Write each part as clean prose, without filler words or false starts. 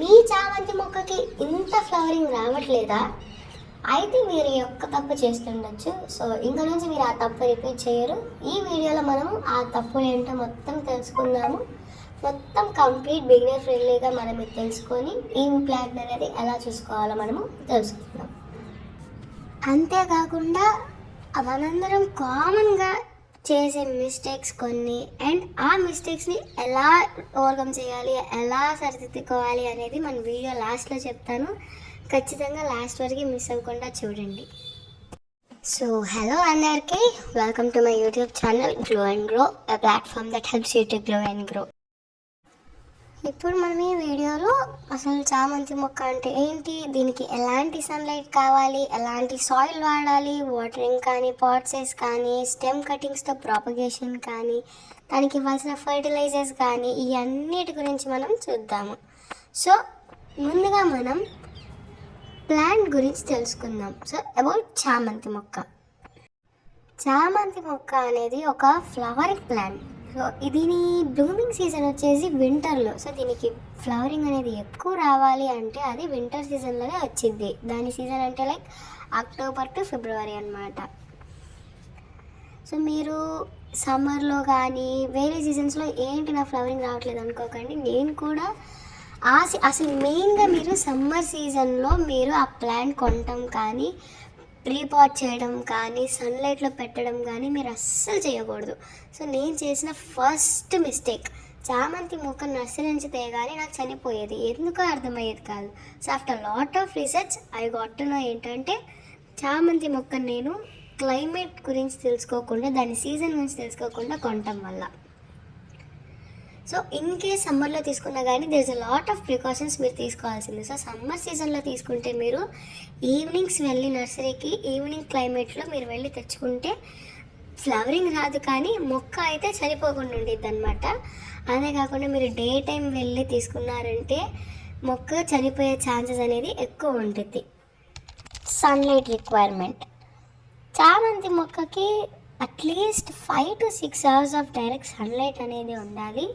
మీ చామంతి మొక్కకి ఇంత ఫ్లవరింగ్ రావట్లేదా? అయితే మీరు యొక్క తప్పు చేస్తుండొచ్చు. సో ఇంక నుంచి మీరు ఆ తప్పు రిపీట్ చేయరు. ఈ వీడియోలో మనము ఆ తప్పులు ఏంటో మొత్తం తెలుసుకుందాము. మొత్తం కంప్లీట్ బిగినర్ ఫ్రెండ్లీగా మనం ఇది తెలుసుకొని ఈ ప్లాంట్ అనేది ఎలా చూసుకోవాలో మనము తెలుసుకుందాం. అంతేకాకుండా మనందరం కామన్గా చేసే మిస్టేక్స్ కొన్ని, అండ్ ఆ మిస్టేక్స్ని ఎలా ఓవర్కమ్ చేయాలి, ఎలా సరిదిద్దుకోవాలి అనేది మన వీడియో లాస్ట్లో చెప్తాను. ఖచ్చితంగా లాస్ట్ వరకు మిస్ అవ్వకుండా చూడండి. సో హలో అందరికీ, welcome to my YouTube channel glow and grow, a platform that helps you to glow and grow. ఇప్పుడు మనం ఈ వీడియోలో అసలు చామంతి మొక్క అంటే ఏంటి, దీనికి ఎలాంటి సన్లైట్ కావాలి, ఎలాంటి సాయిల్ వాడాలి, వాటరింగ్ కానీ, పాట్సెస్ కానీ, స్టెమ్ కటింగ్స్తో ప్రాపగేషన్ కానీ, దానికి ఇవ్వాల్సిన ఫర్టిలైజర్స్ కానీ, ఇవన్నిటి గురించి మనం చూద్దాము. సో ముందుగా మనం ప్లాంట్ గురించి తెలుసుకుందాం. సో అబౌట్ చామంతి మొక్క. చామంతి మొక్క అనేది ఒక ఫ్లవరింగ్ ప్లాంట్. సో దీని బ్లూమింగ్ సీజన్ వచ్చేసి వింటర్లో. సో దీనికి ఫ్లవరింగ్ అనేది ఎక్కువ రావాలి అంటే అది వింటర్ సీజన్లోనే వచ్చింది. దాని సీజన్ అంటే లైక్ అక్టోబర్ టు ఫిబ్రవరి అనమాట. సో మీరు సమ్మర్లో కానీ వేరే సీజన్స్లో ఏంటి నా ఫ్లవరింగ్ రావట్లేదు అనుకోకండి. నేను కూడా అసలు మెయిన్గా మీరు సమ్మర్ సీజన్లో మీరు ఆ ప్లాంట్ కొనటం కానీ, ప్రీపాట్ చేయడం కానీ, సన్లైట్లో పెట్టడం కానీ మీరు అస్సలు చేయకూడదు. సో నేను చేసిన ఫస్ట్ మిస్టేక్, చామంతి మొక్క నర్సరీ నుంచి తేగానే నాకు చనిపోయేది, ఎందుకో అర్థమయ్యేది కాదు. So after lot of research I got to know ఏంటంటే చామంతి మొక్క నేను క్లైమేట్ గురించి తెలుసుకోకుండా, దాని సీజన్ గురించి తెలుసుకోకుండా కొనటం వల్ల. సో ఇన్ కేస్ సమ్మర్లో తీసుకున్నా కానీ there is a lot of precautions మీరు తీసుకోవాల్సింది. సో సమ్మర్ సీజన్లో తీసుకుంటే మీరు ఈవినింగ్స్ వెళ్ళి నర్సరీకి, ఈవినింగ్ క్లైమేట్లో మీరు వెళ్ళి తెచ్చుకుంటే ఫ్లవరింగ్ రాదు కానీ మొక్క అయితే చనిపోకుండా ఉండిద్ది అనమాట. అదే కాకుండా మీరు డే టైం వెళ్ళి తీసుకున్నారంటే మొక్క చనిపోయే ఛాన్సెస్ అనేది ఎక్కువ ఉంటుంది. Sunlight requirement. చామంతి మొక్కకి at least 5 to 6 hours of direct sunlight అనేది ఉండాలి.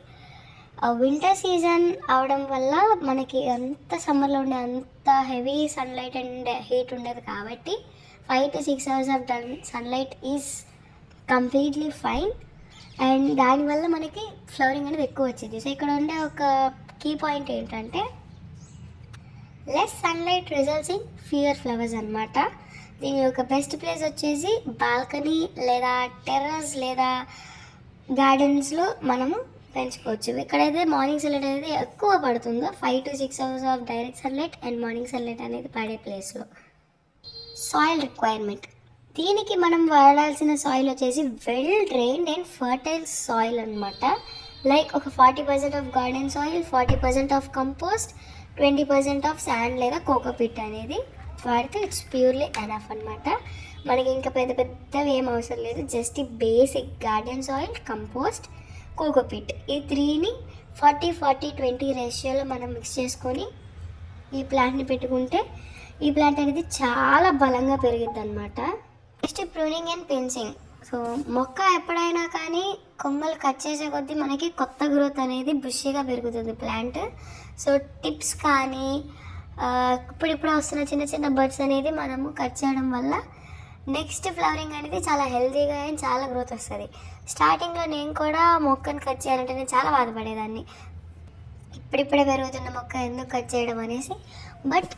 వింటర్ సీజన్ అవడం వల్ల మనకి అంత సమ్మర్లో ఉండే అంత హెవీ సన్లైట్ అండ్ హీట్ ఉండదు కాబట్టి 5 to 6 hours of sunlight is completely fine. And దానివల్ల మనకి ఫ్లవరింగ్ అనేది ఎక్కువ వచ్చింది. సో ఇక్కడ ఉండే ఒక కీ పాయింట్ ఏంటంటే less sunlight results in fewer flowers అనమాట. దీని యొక్క బెస్ట్ ప్లేస్ వచ్చేసి బాల్కనీ లేదా టెర్రస్ లేదా గార్డెన్స్లో మనము పెంచుకోవచ్చు. ఇక్కడైతే మార్నింగ్ సన్లైట్ అనేది ఎక్కువ పడుతుందో 5 to 6 hours of direct sunlight and morning sunlight అనేది పడే ప్లేస్లో. Soil requirement. దీనికి మనం వాడాల్సిన సాయిల్ వచ్చేసి well drained and fertile soil అనమాట. లైక్ ఒక 40% of garden soil, 40% of compost, 20% of sand లేదా కోకోపిట్ అనేది వాడితే ఇట్స్ ప్యూర్లీ ఎనఫ్ అనమాట. మనకి ఇంకా పెద్ద పెద్దవి ఏం అవసరం లేదు. జస్ట్ ఈ basic garden soil, compost, cocopeat, ఈ 3ని 40-40-20 రేషియోలో మనం మిక్స్ చేసుకొని ఈ ప్లాంట్ని పెట్టుకుంటే ఈ ప్లాంట్ అనేది చాలా బలంగా పెరిగిద్ది అనమాట. Next pruning and pinching. So మొక్క ఎప్పుడైనా కానీ కొమ్మలు కట్ చేసే కొద్దీ మనకి కొత్త గ్రోత్ అనేది బుషిగా పెరుగుతుంది ప్లాంట్. సో టిప్స్ కానీ ఇప్పుడిప్పుడు వస్తున్న చిన్న చిన్న బర్డ్స్ అనేది మనము కట్ చేయడం వల్ల నెక్స్ట్ ఫ్లవరింగ్ అనేది చాలా హెల్తీగా అండ్ చాలా గ్రోత్ వస్తుంది. స్టార్టింగ్లో నేను కూడా మొక్కను కట్ చేయాలంటే నేను చాలా బాధపడేదాన్ని, ఇప్పుడిప్పుడే పెరుగుతున్న మొక్క ఎందుకు కట్ చేయడం అనేసి. బట్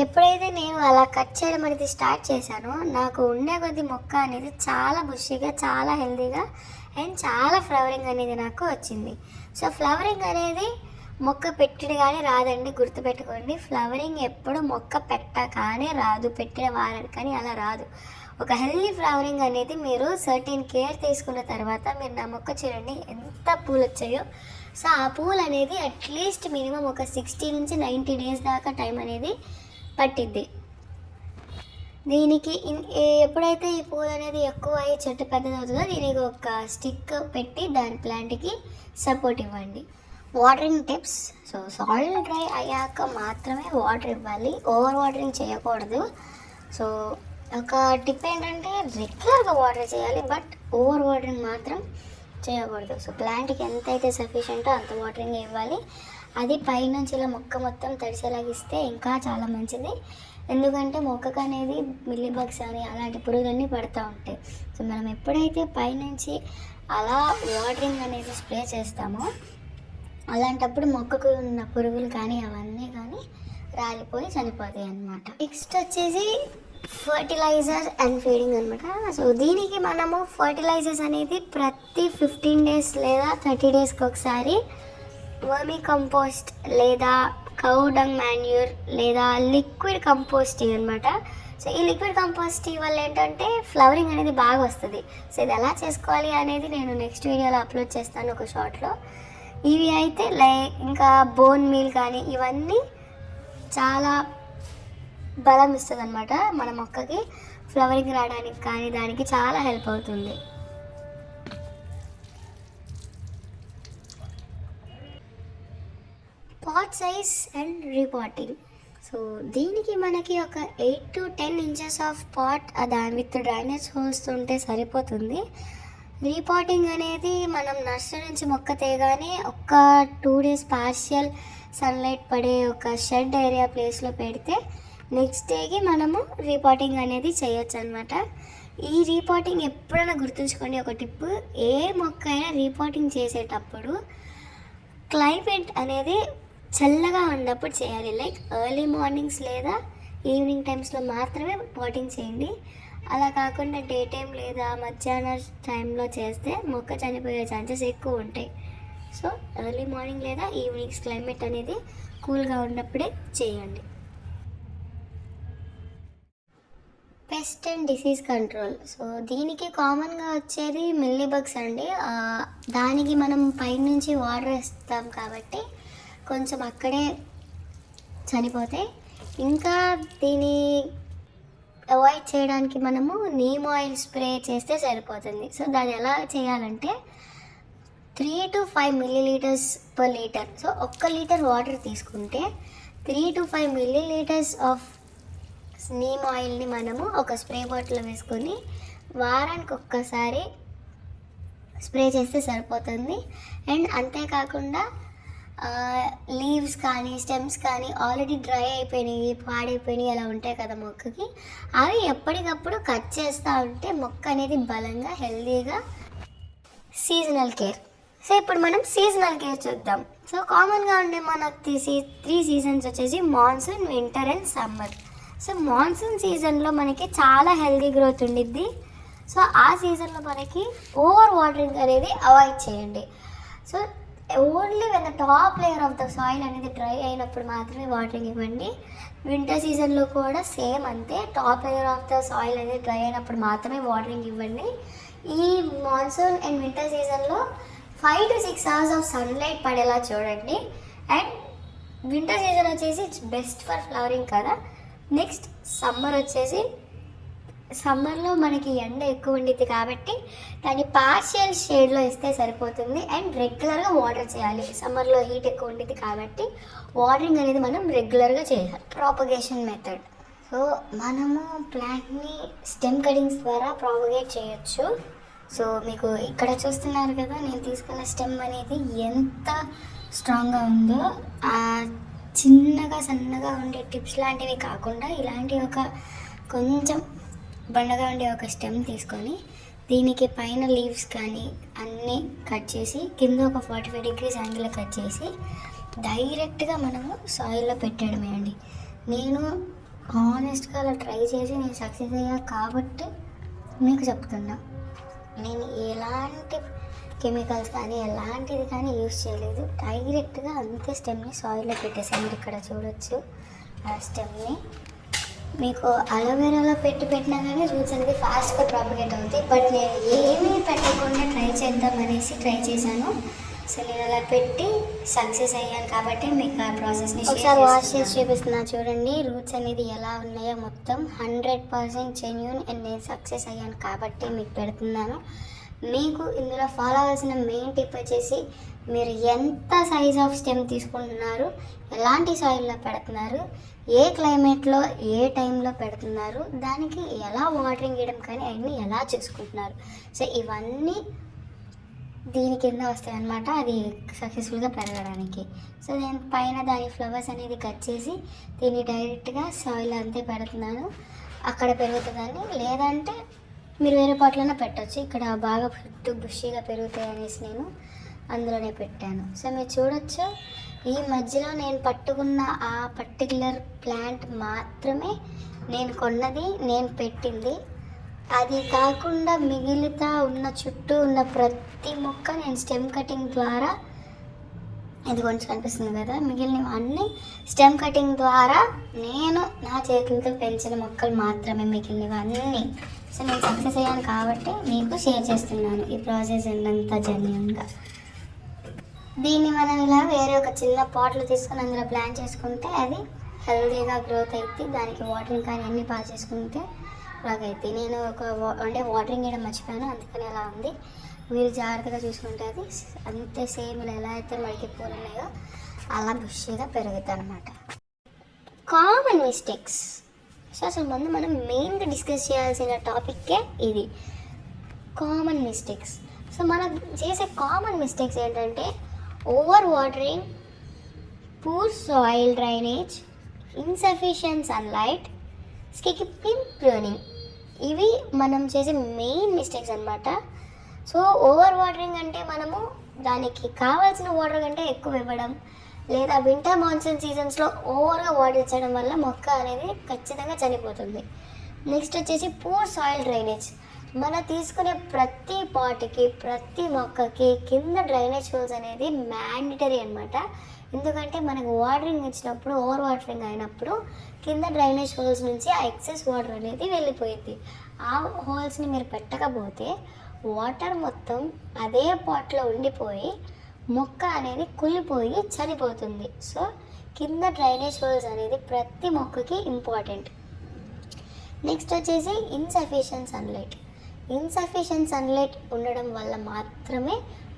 ఎప్పుడైతే నేను అలా కట్ చేయడం అనేది స్టార్ట్ చేశానో నాకు ఉండే కొద్ది మొక్క అనేది చాలా బుషిగా, చాలా హెల్తీగా అండ్ చాలా ఫ్లవరింగ్ అనేది నాకు వచ్చింది. సో ఫ్లవరింగ్ అనేది మొక్క పెట్టినగానే రాదండి, గుర్తుపెట్టుకోండి. ఫ్లవరింగ్ ఎప్పుడు మొక్క పెట్టగానే రాదు, పెట్టిన వారానికి కానీ అలా రాదు. ఒక హెల్తీ ఫ్లవరింగ్ అనేది మీరు సర్టెన్ కేర్ తీసుకున్న తర్వాత మీరు నా మొక్క చూడండి ఎంత పూలు వచ్చాయో. సో ఆ పూలు అనేది అట్లీస్ట్ మినిమం ఒక 60 నుంచి 90 days దాకా టైం అనేది పట్టిద్ది. దీనికి ఎప్పుడైతే ఈ పూలు అనేది ఎక్కువ అయ్యి చెట్టు పెద్దదవుతుందో దీనికి ఒక స్టిక్ పెట్టి దాని ప్లాంట్కి సపోర్ట్ ఇవ్వండి. Watering tips. So soil dry అయ్యాక మాత్రమే వాటర్ ఇవ్వాలి, ఓవర్ వాటరింగ్ చేయకూడదు. సో ఒక టిప్ ఏంటంటే రెగ్యులర్గా వాటర్ చేయాలి, బట్ ఓవర్ వాటరింగ్ మాత్రం చేయకూడదు. సో ప్లాంట్కి ఎంతైతే సఫిషియెంటో అంత వాటరింగ్ ఇవ్వాలి. అది పైనుంచి ఇలా మొక్క మొత్తం తడిసేలాగిస్తే ఇంకా చాలా మంచిది. ఎందుకంటే మొక్కకు అనేది మిల్లీ బగ్స్ అని అలాంటి పురుగులన్నీ పడుతూ ఉంటాయి. సో మనం ఎప్పుడైతే పైనుంచి అలా వాటరింగ్ అనేది స్ప్రే చేస్తామో అలాంటప్పుడు మొక్కకు ఉన్న పురుగులు కానీ అవన్నీ కానీ రాలిపోయి చనిపోతాయి అన్నమాట. నెక్స్ట్ వచ్చేసి ఫర్టిలైజర్ అండ్ ఫీడింగ్ అనమాట. సో దీనికి మనము ఫర్టిలైజర్స్ అనేది ప్రతి 15 days లేదా 30 daysకి ఒకసారి వర్మీ కంపోస్ట్ లేదా కౌ డంగ్ మాన్యూర్ లేదా లిక్విడ్ కంపోస్ట్ అనమాట. సో ఈ లిక్విడ్ కంపోస్ట్ వల్ల ఏంటంటే ఫ్లవరింగ్ అనేది బాగా వస్తుంది. సో ఇది ఎలా చేసుకోవాలి అనేది నేను నెక్స్ట్ వీడియోలో అప్లోడ్ చేస్తాను ఒక షార్ట్లో. ఇవి అయితే ఇంకా బోన్ మీల్ కానీ ఇవన్నీ చాలా బలం ఇస్తుంది అనమాట మన మొక్కకి. ఫ్లవరింగ్ రావడానికి కానీ దానికి చాలా హెల్ప్ అవుతుంది. Pot size and repotting. So దీనికి మనకి ఒక 8 to 10 inches ఆఫ్ పాట్ దాని విత్ డ్రైనేజ్ హోల్స్ ఉంటే సరిపోతుంది. రీపాటింగ్ అనేది మనం నర్సరీ నుంచి మొక్క తేగానే ఒక 2 days పార్షియల్ సన్లైట్ పడే ఒక షెడ్ ఏరియా ప్లేస్లో పెడితే నెక్స్ట్ డేకి మనము రీపాటింగ్ అనేది చేయొచ్చు అనమాట. ఈ రీపాటింగ్ ఎప్పుడైనా గుర్తుంచుకోండి ఒక టిప్, ఏ మొక్క అయినా రీపాటింగ్ చేసేటప్పుడు క్లైమేట్ అనేది చల్లగా ఉన్నప్పుడు చేయాలి. లైక్ ఎర్లీ మార్నింగ్స్ లేదా ఈవినింగ్ టైమ్స్లో మాత్రమే పాటింగ్ చేయండి. అలా కాకుండా డే టైం లేదా మధ్యాహ్నం టైంలో చేస్తే మొక్క చనిపోయే ఛాన్సెస్ ఎక్కువ ఉంటాయి. సో ఎర్లీ మార్నింగ్ లేదా ఈవినింగ్స్ క్లైమేట్ అనేది కూల్గా ఉన్నప్పుడే చేయండి. Pest and disease control. So దీనికి కామన్గా వచ్చేది మిల్లీ బగ్స్ అండి. దానికి మనం పైనుంచి వాటర్ వేస్తాం కాబట్టి కొంచెం అక్కడే చనిపోతాయి. ఇంకా దీన్ని అవాయిడ్ చేయడానికి మనము నీమ్ ఆయిల్ స్ప్రే చేస్తే సరిపోతుంది. సో దాన్ని ఎలా చేయాలంటే 3 to 5 milliliters per liter. So 1 litre water తీసుకుంటే 3 to 5 milliliters ఆఫ్ నీమ్ ఆయిల్ని మనము ఒక స్ప్రే బాటిల్లో వేసుకొని వారానికి ఒక్కసారి స్ప్రే చేస్తే సరిపోతుంది. అండ్ అంతేకాకుండా లీవ్స్ కానీ స్టెమ్స్ కానీ ఆల్రెడీ డ్రై అయిపోయినాయి పాడైపోయినాయి అలా ఉంటాయి కదా మొక్కకి, అవి ఎప్పటికప్పుడు కట్ చేస్తూ ఉంటే మొక్క అనేది బలంగా హెల్దీగా. Seasonal care. సో ఇప్పుడు మనం సీజనల్ కేర్ చూద్దాం. సో కామన్గా ఉండే మనకి 3 seasons వచ్చేసి monsoon, winter and summer. So monsoon సీజన్లో మనకి చాలా హెల్దీ గ్రోత్ ఉండిద్ది. సో ఆ సీజన్లో మనకి ఓవర్ వాటరింగ్ అనేది అవాయిడ్ చేయండి. So only when the top layer of the soil అనేది డ్రై అయినప్పుడు మాత్రమే వాటరింగ్ ఇవ్వండి. వింటర్ సీజన్లో కూడా సేమ్ అంతే, top layer of the soil అనేది డ్రై అయినప్పుడు మాత్రమే వాటరింగ్ ఇవ్వండి. ఈ మాన్సూన్ అండ్ వింటర్ సీజన్లో 5 to 6 hours ఆఫ్ సన్లైట్ పడేలా చూడండి. అండ్ వింటర్ సీజన్ వచ్చేసి ఇట్స్ బెస్ట్ ఫర్ ఫ్లవరింగ్ కదా. నెక్స్ట్ సమ్మర్ వచ్చేసి సమ్మర్లో మనకి ఎండ ఎక్కువ ఉండిద్ది కాబట్టి దాన్ని పార్షియల్ షేడ్లో ఇస్తే సరిపోతుంది. అండ్ రెగ్యులర్గా వాటర్ చేయాలి. సమ్మర్లో హీట్ ఎక్కువ ఉండిద్ది కాబట్టి వాటరింగ్ అనేది మనం రెగ్యులర్గా చేయాలి. Propagation method. సో మనము ప్లాంట్ని స్టెమ్ కటింగ్స్ ద్వారా ప్రాపగేట్ చేయొచ్చు. సో మీకు ఇక్కడ చూస్తున్నారు కదా, నేను తీసుకున్న స్టెమ్ అనేది ఎంత స్ట్రాంగ్గా ఉందో. చిన్నగా సన్నగా ఉండే టిప్స్ లాంటివి కాకుండా ఇలాంటి ఒక కొంచెం బండగా ఉండే ఒక స్టెమ్ తీసుకొని దీనికి పైన లీవ్స్ కానీ అన్నీ కట్ చేసి కింద ఒక 45 degrees యాంగిల్లో కట్ చేసి డైరెక్ట్గా మనము సాయిల్లో పెట్టడమే అండి. నేను హానెస్ట్గా అలా ట్రై చేసి నేను సక్సెస్ అయ్యా కాబట్టి మీకు చెప్తున్నా. నేను ఎలాంటి కెమికల్స్ కానీ ఎలాంటిది కానీ యూజ్ చేయలేదు. డైరెక్ట్గా అంతే స్టెమ్ని సాయిల్లో పెట్టేసాను. మీరు ఇక్కడ చూడొచ్చు ఆ స్టెమ్ని. మీకు అలోవెరాలో పెట్టినా కానీ రూట్స్ అనేది ఫాస్ట్గా ప్రాపగేట్ అవుతాయి. బట్ నేను ఏమీ పెట్టకుండా ట్రై చేశాను. సో నేను అలా పెట్టి సక్సెస్ అయ్యాను కాబట్టి మీకు ఆ ప్రాసెస్ని ఒకసారి వాష్ చేసి చూపిస్తున్నా చూడండి. రూట్స్ అనేది ఎలా ఉన్నాయో మొత్తం 100% జెన్యూన్. అండ్ నేను సక్సెస్ అయ్యాను కాబట్టి మీకు పెడుతున్నాను. మీకు ఇందులో ఫాలో అవ్వాల్సిన మెయిన్ టిప్ వచ్చేసి మీరు ఎంత సైజ్ ఆఫ్ స్టెమ్ తీసుకుంటున్నారు, ఎలాంటి సాయిల్లో పెడుతున్నారు, ఏ క్లైమేట్లో ఏ టైంలో పెడుతున్నారు, దానికి ఎలా వాటరింగ్ ఇవ్వడం కానీ అవన్నీ ఎలా చూసుకుంటున్నారు. సో ఇవన్నీ దీని కింద వస్తాయి అన్నమాట, అది సక్సెస్ఫుల్గా పెరగడానికి. సో నేను పైన దాని ఫ్లవర్స్ అనేది కట్ చేసి దీన్ని డైరెక్ట్గా సాయిల్ అంతే పెడుతున్నాను, అక్కడ పెరుగుతుందని. లేదంటే మీరు వేరే పాటలైనా పెట్టచ్చు, ఇక్కడ బాగా చుట్టూ బుషీగా పెరుగుతాయి అనేసి నేను అందులోనే పెట్టాను. సో మీరు చూడొచ్చు, ఈ మధ్యలో నేను పట్టుకున్న ఆ పర్టికులర్ ప్లాంట్ మాత్రమే నేను కొన్నది, నేను పెట్టింది. అది కాకుండా మిగిలితా ఉన్న చుట్టూ ఉన్న ప్రతి మొక్క నేను స్టెమ్ కటింగ్ ద్వారా, ఇది కొంచెం కనిపిస్తుంది కదా, మిగిలినవి అన్నీ స్టెమ్ కటింగ్ ద్వారా నేను నా చేతులతో పెంచిన మొక్కలు మాత్రమే మిగిలినవి అన్నీ. సో నేను సక్సెస్ అయ్యాను కాబట్టి మీకు షేర్ చేస్తున్నాను ఈ ప్రాసెస్ అంతా జెన్యూన్గా. దీన్ని మనం ఇలా వేరే ఒక చిన్న పాట్లు తీసుకొని అందులో ప్లాన్ చేసుకుంటే అది హెల్దీగా గ్రోత్ అవుతుంది. దానికి వాటరింగ్ కానీ అన్నీ పాస్ చేసుకుంటే బాగా అవుతుంది. నేను అంటే వాటరింగ్ వేయడం మర్చిపోయాను, అందుకని అలా ఉంది. మీరు జాగ్రత్తగా చూసుకుంటే అది అంతే సేమ్ ఇలా ఎలా అయితే మనకి పూలు ఉన్నాయో అలా బుషిగా పెరుగుతాయి అన్నమాట. Common mistakes. సో అసలు ముందు మనం మెయిన్గా డిస్కస్ చేయాల్సిన టాపిక్కే ఇది, కామన్ మిస్టేక్స్. సో మనం చేసే కామన్ మిస్టేక్స్ ఏంటంటే over watering, poor soil drainage, insufficient sunlight, skipping pruning. ఇవి మనం చేసే మెయిన్ మిస్టేక్స్ అన్నమాట. సో ఓవర్ వాటరింగ్ అంటే మనము దానికి కావాల్సిన వాటర్ కంటే ఎక్కువ ఇవ్వడం, లేదా వింటర్ మాన్సూన్ సీజన్స్లో ఓవర్గా వాటర్ ఇచ్చడం వల్ల మొక్క అనేది ఖచ్చితంగా చనిపోతుంది. నెక్స్ట్ వచ్చేసి పూర్ సాయిల్ డ్రైనేజ్. మనం తీసుకునే ప్రతి పాట్కి ప్రతి మొక్కకి కింద డ్రైనేజ్ హోల్స్ అనేది మ్యాండటరీ అనమాట. ఎందుకంటే మనకు వాటరింగ్ ఇచ్చినప్పుడు ఓవర్ వాటరింగ్ అయినప్పుడు కింద డ్రైనేజ్ హోల్స్ నుంచి ఆ ఎక్సెస్ వాటర్ అనేది వెళ్ళిపోయింది. ఆ హోల్స్ని మీరు పెట్టకపోతే వాటర్ మొత్తం అదే పాట్లో ఉండిపోయి మొక్క అనేది కుళ్ళిపోయి చనిపోతుంది. సో కింద డ్రైనేజ్ హోల్స్ అనేది ప్రతి మొక్కకి ఇంపార్టెంట్. నెక్స్ట్ వచ్చేసి ఇన్సఫిషియెంట్ సన్లైట్. ఇన్సఫిషియెంట్ సన్లైట్ ఉండడం వల్ల మాత్రమే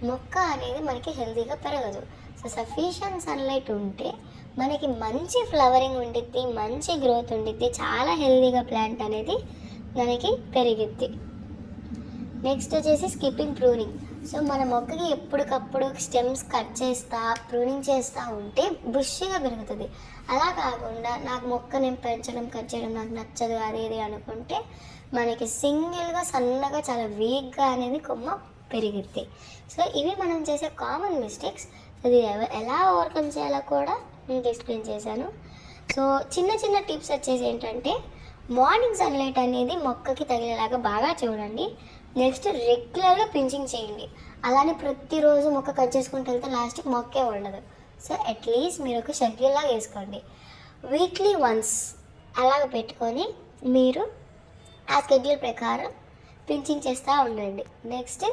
మొక్క అనేది మనకి హెల్తీగా పెరగదు. సో సఫిషియెంట్ సన్లైట్ ఉంటే మనకి మంచి ఫ్లవరింగ్ ఉండిద్ది, మంచి గ్రోత్ ఉండిద్ది, చాలా హెల్తీగా ప్లాంట్ అనేది మనకి పెరిగిద్ది. నెక్స్ట్ వచ్చేసి స్కిప్పింగ్ ప్రూనింగ్. సో మన మొక్కకి ఎప్పటికప్పుడు స్టెమ్స్ కట్ చేస్తా ప్రూనింగ్ చేస్తూ ఉంటే బుషిగా పెరుగుతుంది. అలా కాకుండా నాకు మొక్క నేను పెంచడం కట్ చేయడం నాకు నచ్చదు అది ఇది అనుకుంటే మనకి సింగిల్గా సన్నగా చాలా వీక్గా అనేది కొమ్మ పెరిగిద్ది. సో ఇవి మనం చేసే కామన్ మిస్టేక్స్. అది ఎలా ఓవర్కమ్ చేయాలో కూడా నేను ఎక్స్ప్లెయిన్ చేశాను. సో చిన్న చిన్న టిప్స్ వచ్చేసి ఏంటంటే మార్నింగ్ సన్లైట్ అనేది మొక్కకి తగిలేలాగా బాగా చూడండి. నెక్స్ట్ రెగ్యులర్గా పించింగ్ చేయండి. అలానే ప్రతిరోజు మొక్క కట్ చేసుకుంటూ వెళ్తే లాస్ట్కి మొక్కే ఉండదు. సో అట్లీస్ట్ మీరు ఒక షెడ్యూల్ లాగా వేసుకోండి, వీక్లీ వన్స్ అలాగ పెట్టుకొని మీరు ఆ షెడ్యూల్ ప్రకారం పించింగ్ చేస్తూ ఉండండి. నెక్స్ట్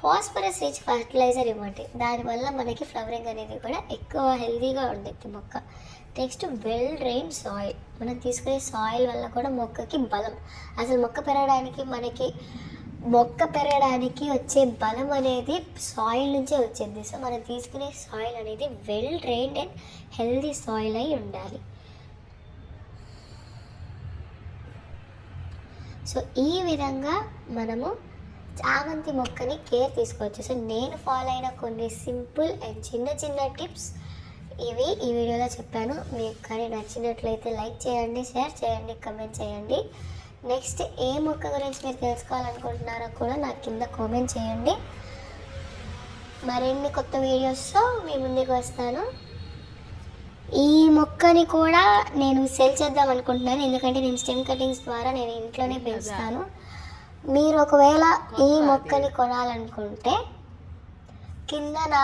ఫాస్ఫరస్ రిచ్ ఫర్టిలైజర్ ఇవ్వండి, దానివల్ల మనకి ఫ్లవరింగ్ అనేది కూడా ఎక్కువ హెల్తీగా ఉంటుంది మొక్క. Next well drain soil. మనం తీసుకునే సాయిల్ వల్ల కూడా మొక్కకి బలం, అసలు మొక్క పెరగడానికి వచ్చే బలం అనేది సాయిల్ నుంచే వచ్చింది. సో మనం తీసుకునే సాయిల్ అనేది well drained and healthy soil అయి ఉండాలి. సో ఈ విధంగా మనము చామంతి మొక్కని కేర్ తీసుకోవచ్చు. సో నేను ఫాలో అయిన కొన్ని సింపుల్ అండ్ చిన్న చిన్న టిప్స్ ఇవి ఈ వీడియోలో చెప్పాను. మీకు కానీ నచ్చినట్లయితే లైక్ చేయండి, షేర్ చేయండి, కమెంట్ చేయండి. నెక్స్ట్ ఏ మొక్క గురించి మీరు తెలుసుకోవాలనుకుంటున్నారో కూడా నాకు కింద కామెంట్ చేయండి. మరిన్ని కొత్త వీడియోస్తో మీ ముందుకు వస్తాను. ఈ మొక్కని కూడా నేను సెల్ చేద్దాం అనుకుంటున్నాను, ఎందుకంటే నేను స్టెమ్ కటింగ్స్ ద్వారా నేను ఇంట్లోనే పెంచుతాను. మీరు ఒకవేళ ఈ మొక్కని కొనాలనుకుంటే కింద నా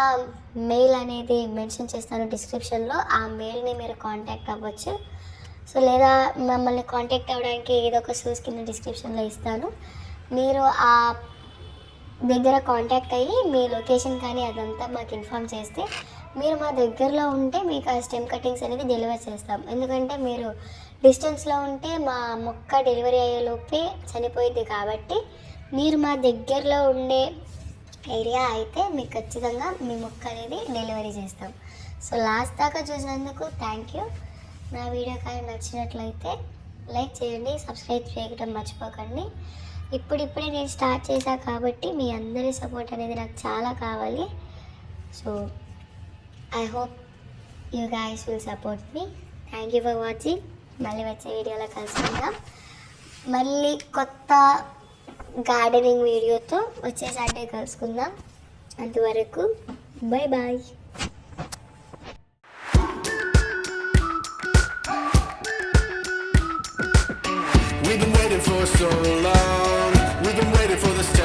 మెయిల్ అనేది మెన్షన్ చేస్తాను డిస్క్రిప్షన్లో, ఆ మెయిల్ని మీరు కాంటాక్ట్ అవ్వచ్చు. సో లేదా మమ్మల్ని కాంటాక్ట్ అవ్వడానికి ఏదో ఒక సోర్స్ కింద డిస్క్రిప్షన్లో ఇస్తాను. మీరు ఆ దగ్గర కాంటాక్ట్ అయ్యి మీ లొకేషన్ కానీ అదంతా మాకు ఇన్ఫామ్ చేస్తే మీరు మా దగ్గరలో ఉంటే మీకు ఆ స్టెమ్ కటింగ్స్ అనేది డెలివర్ చేస్తాం. ఎందుకంటే మీరు డిస్టెన్స్లో ఉంటే మా మొక్క డెలివరీ అయ్యేలోపే చనిపోయింది కాబట్టి మీరు మా దగ్గరలో ఉండే ఏరియా అయితే మీకు ఖచ్చితంగా మీ మొక్క అనేది డెలివరీ చేస్తాం. సో లాస్ట్ దాకా చూసినందుకు థ్యాంక్ యూ. నా వీడియో కానీ నచ్చినట్లయితే లైక్ చేయండి, సబ్స్క్రైబ్ చేయడం మర్చిపోకండి. ఇప్పుడిప్పుడే నేను స్టార్ట్ చేశా కాబట్టి మీ అందరి సపోర్ట్ అనేది నాకు చాలా కావాలి. So I hope you guys will support me. Thank you for watching. మళ్ళీ వచ్చే వీడియోలో కలుసుకుందాం. మళ్ళీ కొత్త గార్డెనింగ్ వీడియోతో వచ్చే సాటర్డే కలుసుకుందాం. అంతవరకు bye bye. We've been waiting for so long. We've been waiting for this time.